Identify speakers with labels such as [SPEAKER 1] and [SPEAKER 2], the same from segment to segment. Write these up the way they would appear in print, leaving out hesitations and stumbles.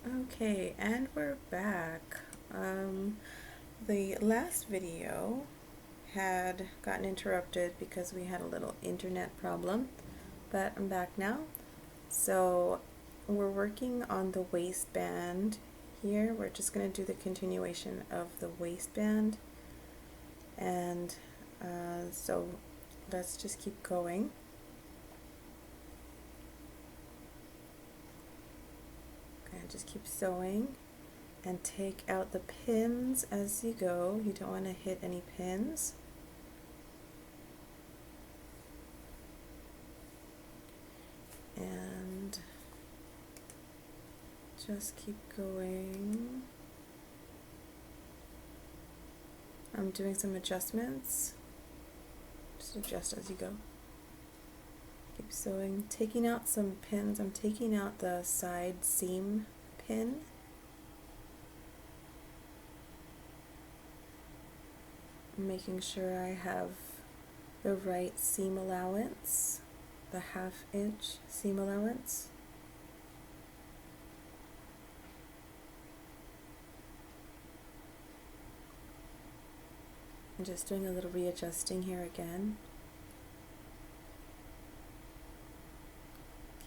[SPEAKER 1] Okay, and we're back. The last video had gotten interrupted because we had a little internet problem, but I'm back now. So we're working on the waistband here. We're just going to do the continuation of the waistband, and so let's just keep going. Just keep sewing and take out the pins as you go. You don't want to hit any pins. And just keep going. I'm doing some adjustments. Just adjust as you go. Keep sewing, taking out some pins. I'm taking out the side seam pin. Making sure I have the right seam allowance, the 1/2 inch seam allowance. I'm just doing a little readjusting here again.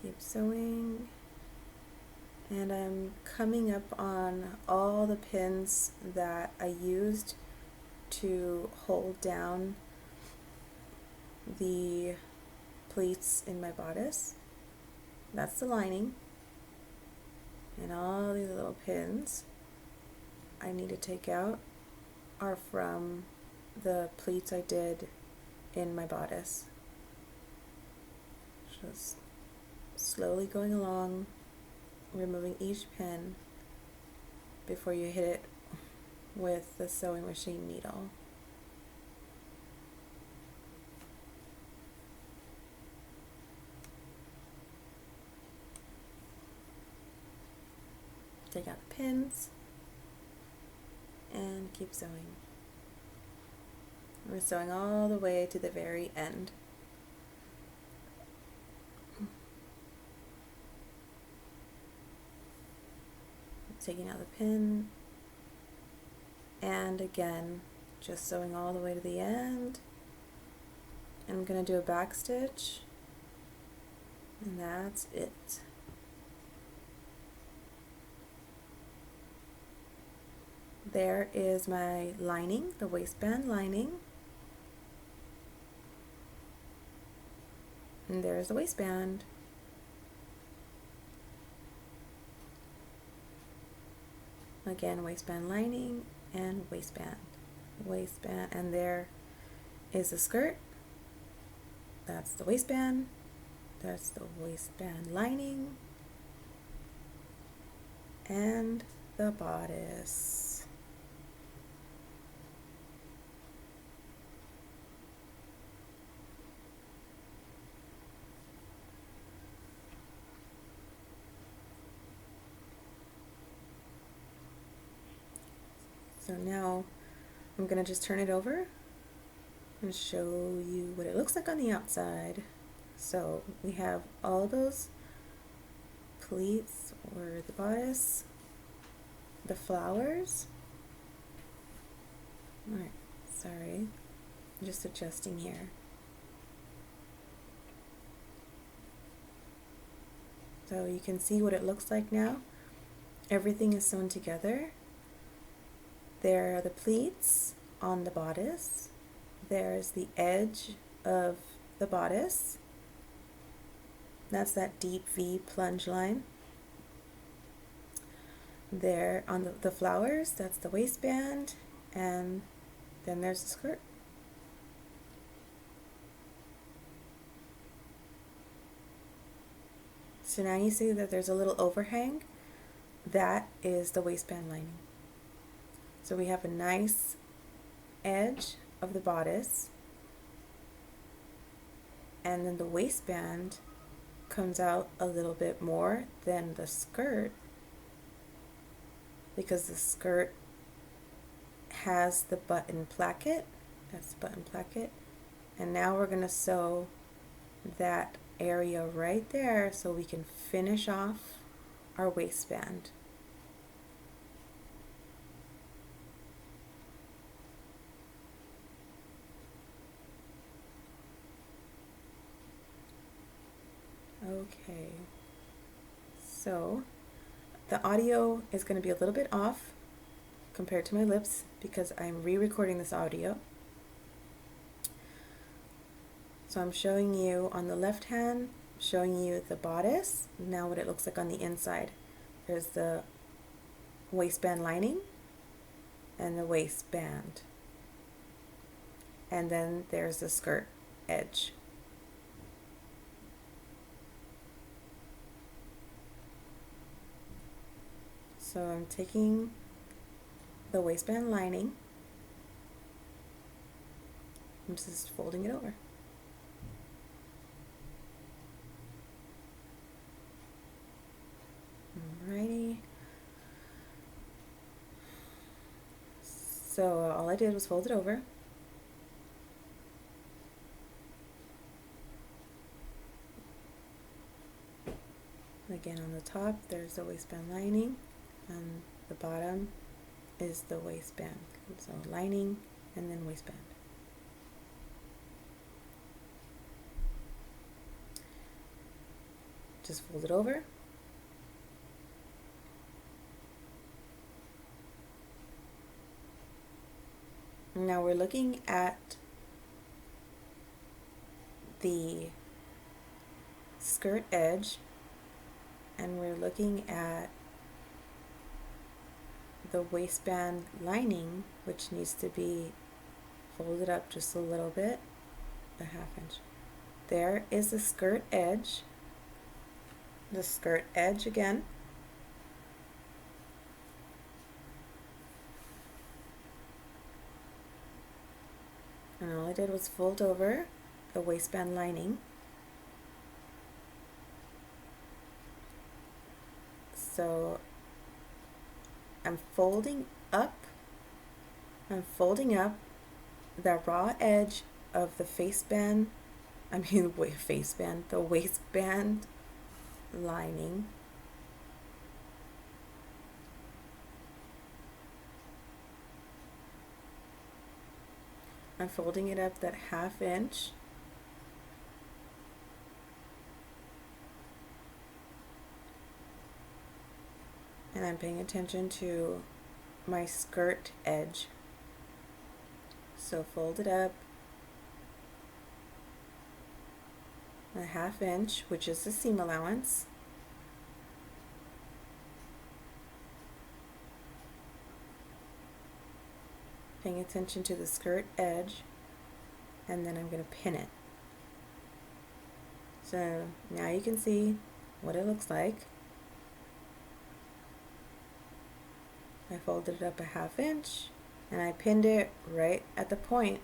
[SPEAKER 1] Keep sewing, and I'm coming up on all the pins that I used to hold down the pleats in my bodice. That's the lining, and all these little pins I need to take out are from the pleats I did in my bodice. Just slowly going along, removing each pin before you hit it with the sewing machine needle. Take out the pins and keep sewing. We're sewing all the way to the very end. Taking out the pin, and again just sewing all the way to the end. And I'm going to do a back stitch, and that's it. There is my lining, the waistband lining, and there's the waistband. Again, waistband lining and waistband, and there is the skirt. That's the waistband, that's the waistband lining, and the bodice. So now I'm going to just turn it over and show you what it looks like on the outside. So we have all those pleats or the bodice, the flowers. Alright, sorry, I'm just adjusting here. So you can see what it looks like now. Everything is sewn together. There are the pleats on the bodice. There's the edge of the bodice. That's that deep V plunge line. There on the flowers, that's the waistband, and then there's the skirt. So now you see that there's a little overhang. That is the waistband lining. So we have a nice edge of the bodice, and then the waistband comes out a little bit more than the skirt because the skirt has the button placket. That's the button placket. And now we're going to sew that area right there so we can finish off our waistband. Okay, so the audio is going to be a little bit off compared to my lips because I'm re-recording this audio. So I'm showing you on the left hand, showing you the bodice, now what it looks like on the inside. There's the waistband lining and the waistband. And then there's the skirt edge. So I'm taking the waistband lining, I'm just folding it over. Alrighty. So all I did was fold it over. Again, on the top there's the waistband lining, and the bottom is the waistband. So lining and then waistband. Just fold it over. Now we're looking at the skirt edge, and we're looking at the waistband lining, which needs to be folded up just a little bit, a ½ inch. There is the skirt edge again. And all I did was fold over the waistband lining. So I'm folding up the raw edge of the the waistband lining. I'm folding it up that ½ inch. And I'm paying attention to my skirt edge. So fold it up a ½ inch, which is the seam allowance. Paying attention to the skirt edge, and then I'm going to pin it. So now you can see what it looks like. I folded it up a ½ inch and I pinned it right at the point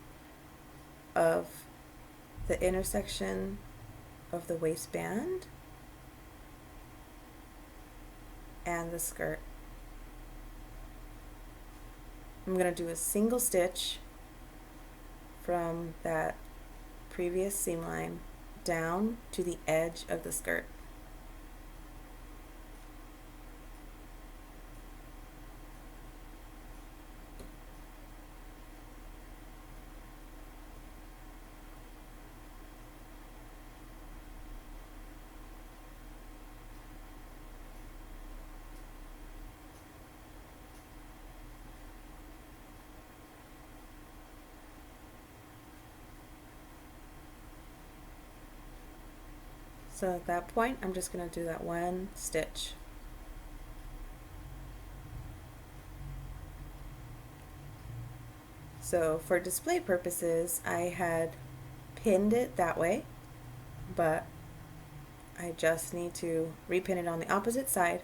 [SPEAKER 1] of the intersection of the waistband and the skirt. I'm going to do a single stitch from that previous seam line down to the edge of the skirt. So at that point, I'm just going to do that one stitch. So for display purposes, I had pinned it that way, but I just need to repin it on the opposite side.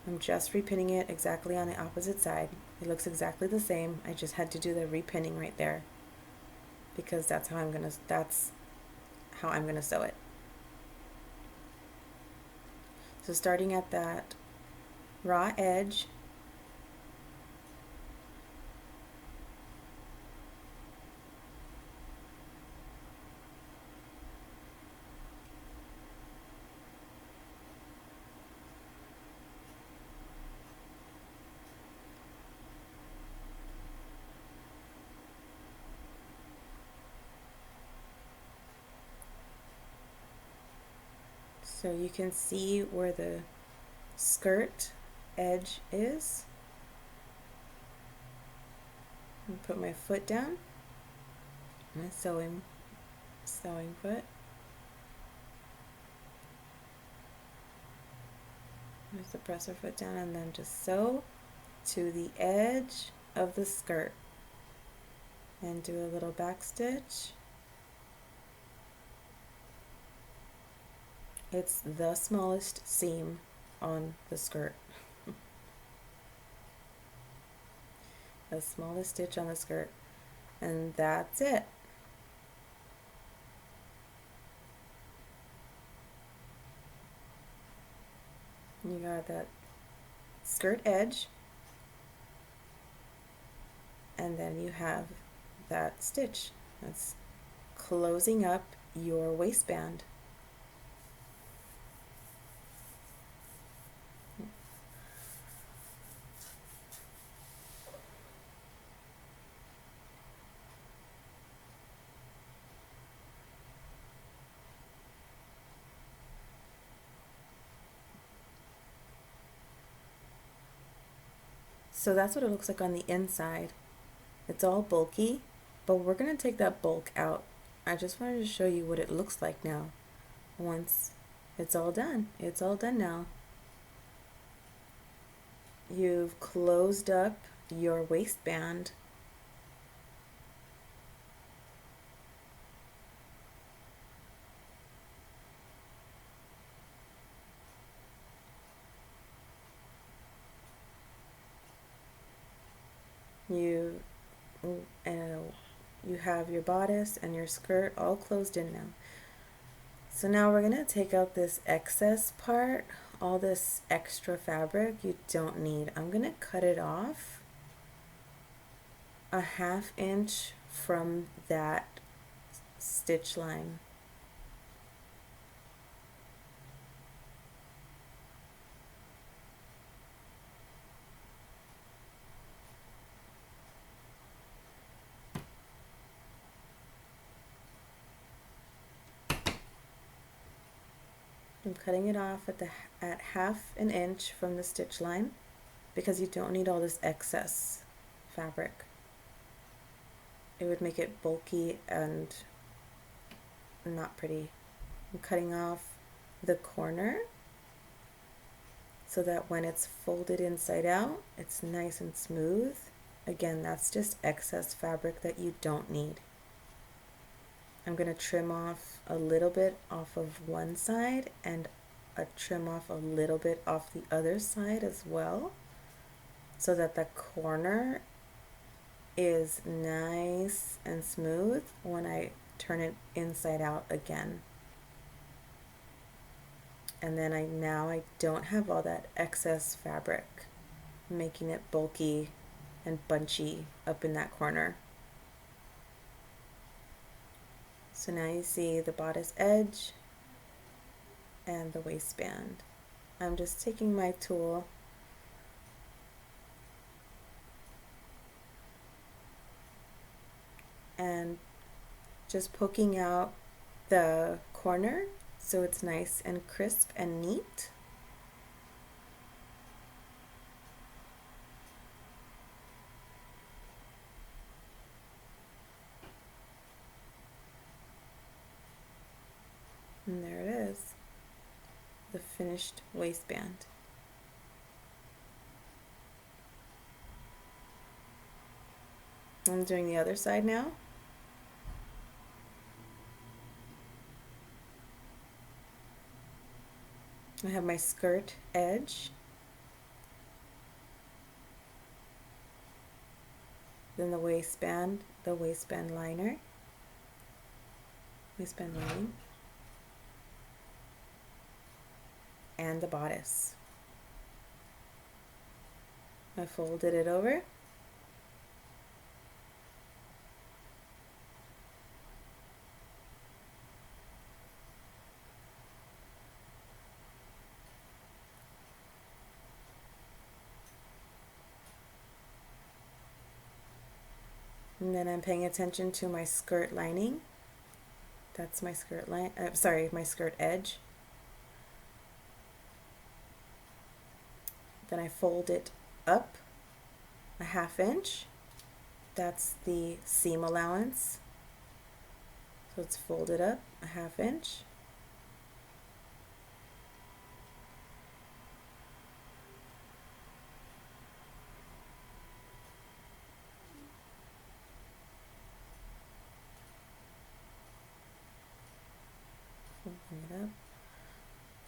[SPEAKER 1] I'm just repinning it exactly on the opposite side. It looks exactly the same. I just had to do the repinning right there because that's how I'm gonna sew it. So starting at that raw edge, So you can see where the skirt edge is. And put my foot down, my sewing foot. There's the presser foot down, and then just sew to the edge of the skirt and do a little back stitch. It's the smallest seam on the skirt. The smallest stitch on the skirt, and that's it. You got that skirt edge, and then you have that stitch that's closing up your waistband. So that's what it looks like on the inside. It's all bulky, but we're going to take that bulk out. I just wanted to show you what it looks like now once it's all done. It's all done now. You've closed up your waistband. You have your bodice and your skirt all closed in now. So now we're going to take out this excess part, all this extra fabric you don't need. I'm going to cut it off a 1/2 inch from that stitch line. I'm cutting it off at 1/2 inch from the stitch line because you don't need all this excess fabric. It would make it bulky and not pretty. I'm cutting off the corner so that when it's folded inside out, it's nice and smooth. Again, that's just excess fabric that you don't need. I'm going to trim off a little bit off of one side and trim off a little bit off the other side as well, so that the corner is nice and smooth when I turn it inside out again. And then now I don't have all that excess fabric, making it bulky and bunchy up in that corner. So now you see the bodice edge and the waistband. I'm just taking my tool and just poking out the corner so it's nice and crisp and neat. And there it is, the finished waistband. I'm doing the other side now. I have my skirt edge, then the waistband lining, and the bodice. I folded it over. And then I'm paying attention to my skirt lining. That's my skirt line, my skirt edge. Then I fold it up a 1/2 inch. That's the seam allowance. So it's folded up a 1/2 inch. Bring it up.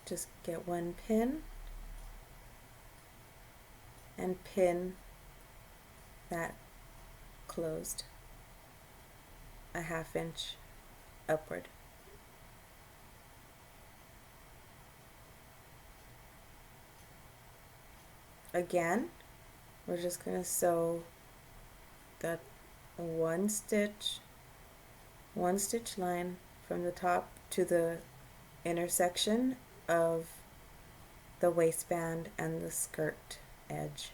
[SPEAKER 1] Just get one pin and pin that closed a 1/2 inch upward. Again, we're just going to sew that one stitch line from the top to the intersection of the waistband and the skirt edge.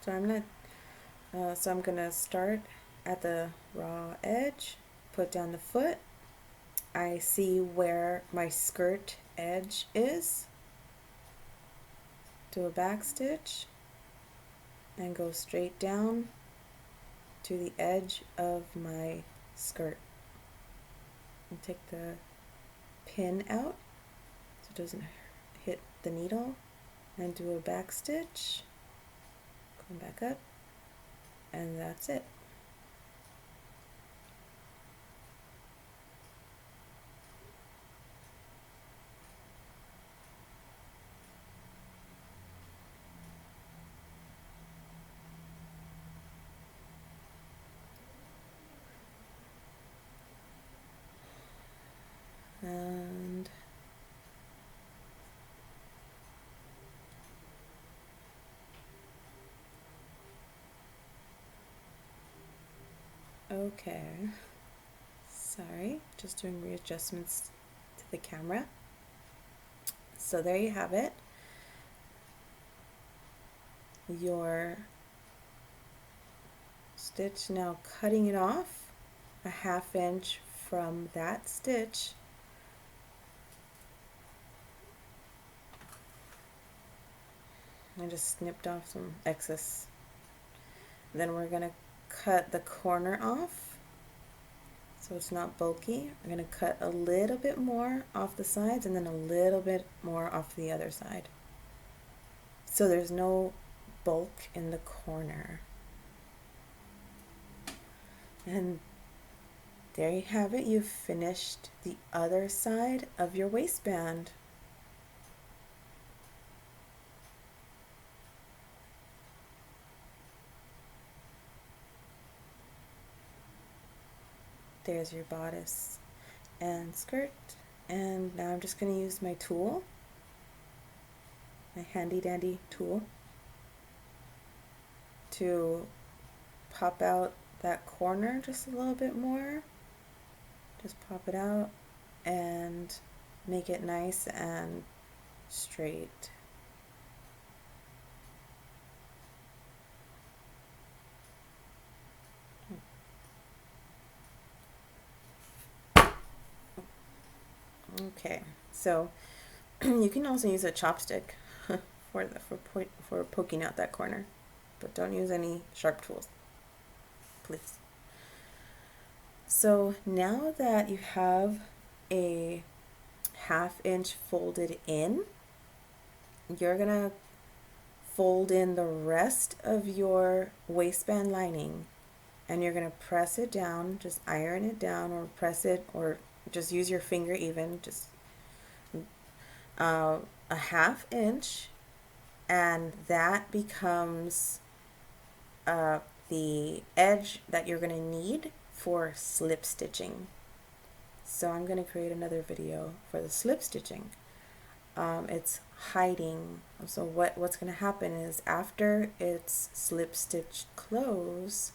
[SPEAKER 1] So I'm gonna start at the raw edge, put down the foot. I see where my skirt edge is. Do a back stitch and go straight down to the edge of my skirt. And take the pin out so it doesn't hit the needle, and do a back stitch. Come back up, and that's it. And okay, sorry, just doing readjustments to the camera. So there you have it. Your stitch, now cutting it off a 1/2 inch from that stitch. I just snipped off some excess. Then we're going to cut the corner off so it's not bulky. We're going to cut a little bit more off the sides and then a little bit more off the other side, so there's no bulk in the corner. And there you have it. You've finished the other side of your waistband. There's your bodice and skirt. And now I'm just going to use my tool, my handy dandy tool, to pop out that corner just a little bit more. Just pop it out and make it nice and straight. Okay, so you can also use a chopstick for poking out that corner, but don't use any sharp tools, please. So now that you have a 1/2 inch folded in, you're gonna fold in the rest of your waistband lining, and you're gonna press it down, just iron it down, or press it, or just use your finger even, just a 1/2 inch, and that becomes the edge that you're going to need for slip stitching. So I'm going to create another video for the slip stitching. It's hiding. So what's going to happen is after it's slip stitched close,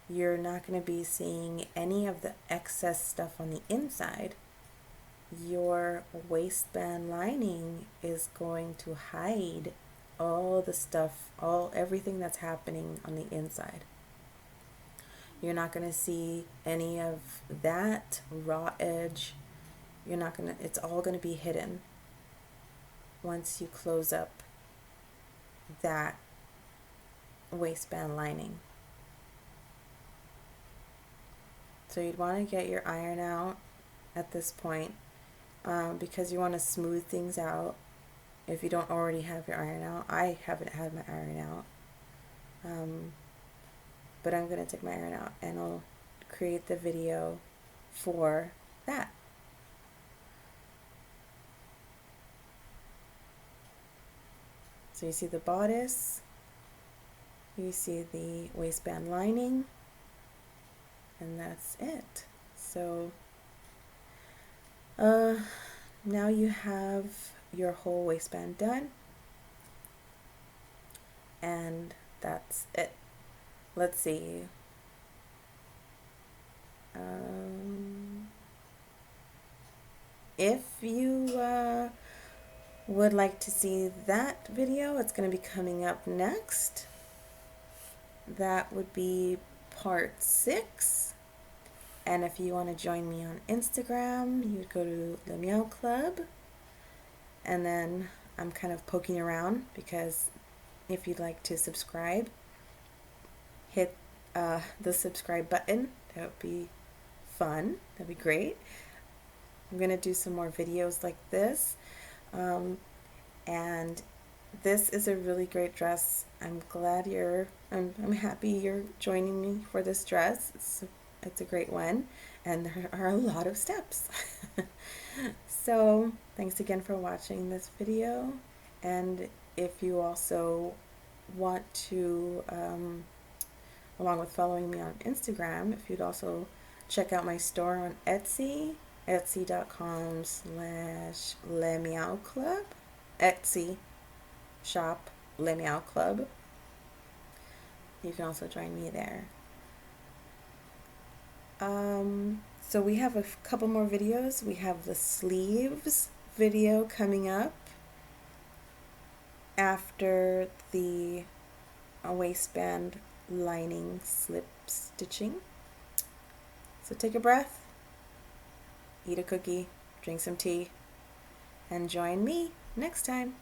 [SPEAKER 1] you're not going to be seeing any of the excess stuff on the inside. Your waistband lining is going to hide all the stuff, everything that's happening on the inside. You're not going to see any of that raw edge. You're not going to, it's all going to be hidden once you close up that waistband lining. So you'd want to get your iron out at this point, because you want to smooth things out. If you don't already have your iron out, I haven't had my iron out, but I'm going to take my iron out and I'll create the video for that. So you see the bodice, you see the waistband lining, and that's it. So now you have your whole waistband done, and that's it. Let's see. If you would like to see that video, it's going to be coming up next. That would be part 6. And if you want to join me on Instagram, you would go to the Meow Club. And then I'm kind of poking around, because if you'd like to subscribe, hit the subscribe button. That would be fun. That'd be great. I'm going to do some more videos like this. And this is a really great dress. I'm glad I'm happy you're joining me for this dress. It's a great one, and there are a lot of steps. So thanks again for watching this video, and if you also want to, along with following me on Instagram, if you'd also check out my store on Etsy, etsy.com/lemeowclub, Etsy shop Lemeow Club. You can also join me there. So we have a couple more videos. We have the sleeves video coming up after the waistband lining slip stitching. So take a breath, eat a cookie, drink some tea, and join me next time.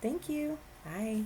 [SPEAKER 1] Thank you. Bye.